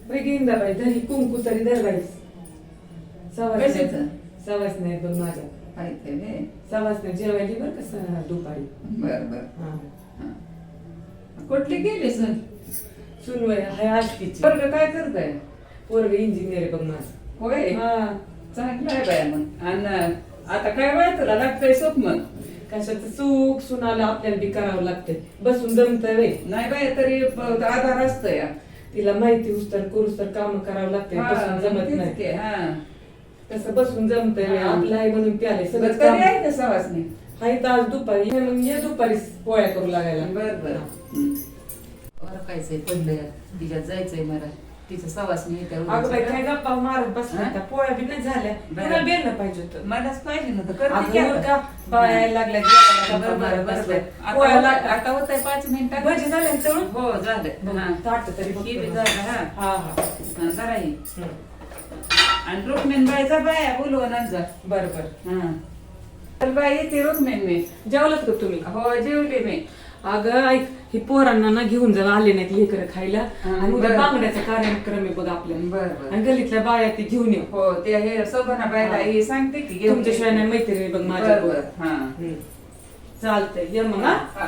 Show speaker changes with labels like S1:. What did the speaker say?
S1: इंदाबाई धरी कुंकू तरी दरबाई सवास
S2: कशाचं?
S1: सवास नाही पण माझ्या
S2: माहिती आहे.
S1: सवास नाही जेवायली बरं कसं दुपारी.
S2: बर बर.
S1: हा
S2: कुठली गेली सर?
S1: सुनवय हाय आष्टीची.
S2: वर्ग काय करताय?
S1: पोरग इंजिनियर आहे बघ माझं.
S2: होय
S1: हा
S2: चांगलं आहे बाया मग. आणि आता काय बाय तुला लागतंय स्वप्न?
S1: कशाचं सुख सुनाला आपल्याला बी करावं लागतंय. बसून जमतंय वे
S2: नाही बाय तरी आधार असतोय.
S1: तिला माहिती उस्तर करूस तर काम करावं लागतंय. बसून जमत नाही.
S2: हा
S1: तसं बसून जमतंय व्हय.
S2: हा.
S1: आपलं आहे म्हणून प्याले सगळं
S2: कधी
S1: काम
S2: आहे का सवासनी?
S1: हाय तर आज दुपारी ये मग ये दुपारी पोळ्या करू लागायला.
S2: बर बर. ओरकायचंय पडलंय तिच्यात जायचंय मला. तिचं सवासनी
S1: अगं बाई काय गप्पा मारत बसल्या
S2: हा?
S1: त्या पोळ्या बी नाही झाल्या. तुला बेलणं पाहिजे होतं.
S2: मलाच पाहिजे ना तर करते
S1: अगं
S2: की
S1: बरं
S2: आता.
S1: का बाया लागल्या जेवायला गप्पा
S2: बरोबर
S1: मारत
S2: बरोबर.
S1: बसल्या. पोळ्या लाग-
S2: आता होत आहे 5 मिनिटात.
S1: भजी झाले ना तळून?
S2: हो झालं. हा.
S1: ताट तरी बघ
S2: ही बी
S1: तुला.
S2: झालं हा.
S1: हा हा
S2: हा, जरा ही.
S1: हम्म.
S2: आणि रुक्मिण बाईचा बाया बोलवून जा.
S1: बरं बरं
S2: हा. तर बाई येते रुक्मिण मी.
S1: जेवलात का तुम्ही?
S2: हो जेवली मी.
S1: अगं ऐक ही पोरांना ना घेऊन जाऊ आले नाहीत लेकरं खायला.
S2: हा,
S1: आणि उद्या
S2: बरं.
S1: बांगड्याचा कार्यक्रम आहे बघ आपल्या.
S2: बरं बरं.
S1: आणि गलीतल्या बाया ती घेऊन ये.
S2: हो ते हे सोबना बाईला
S1: हा.
S2: ही सांगते की घेऊन
S1: तुमच्याशिवाय नाही मैत्री बघ माझ्या.
S2: बरं बरं. हा
S1: चालतंय ये मग हा.
S2: हा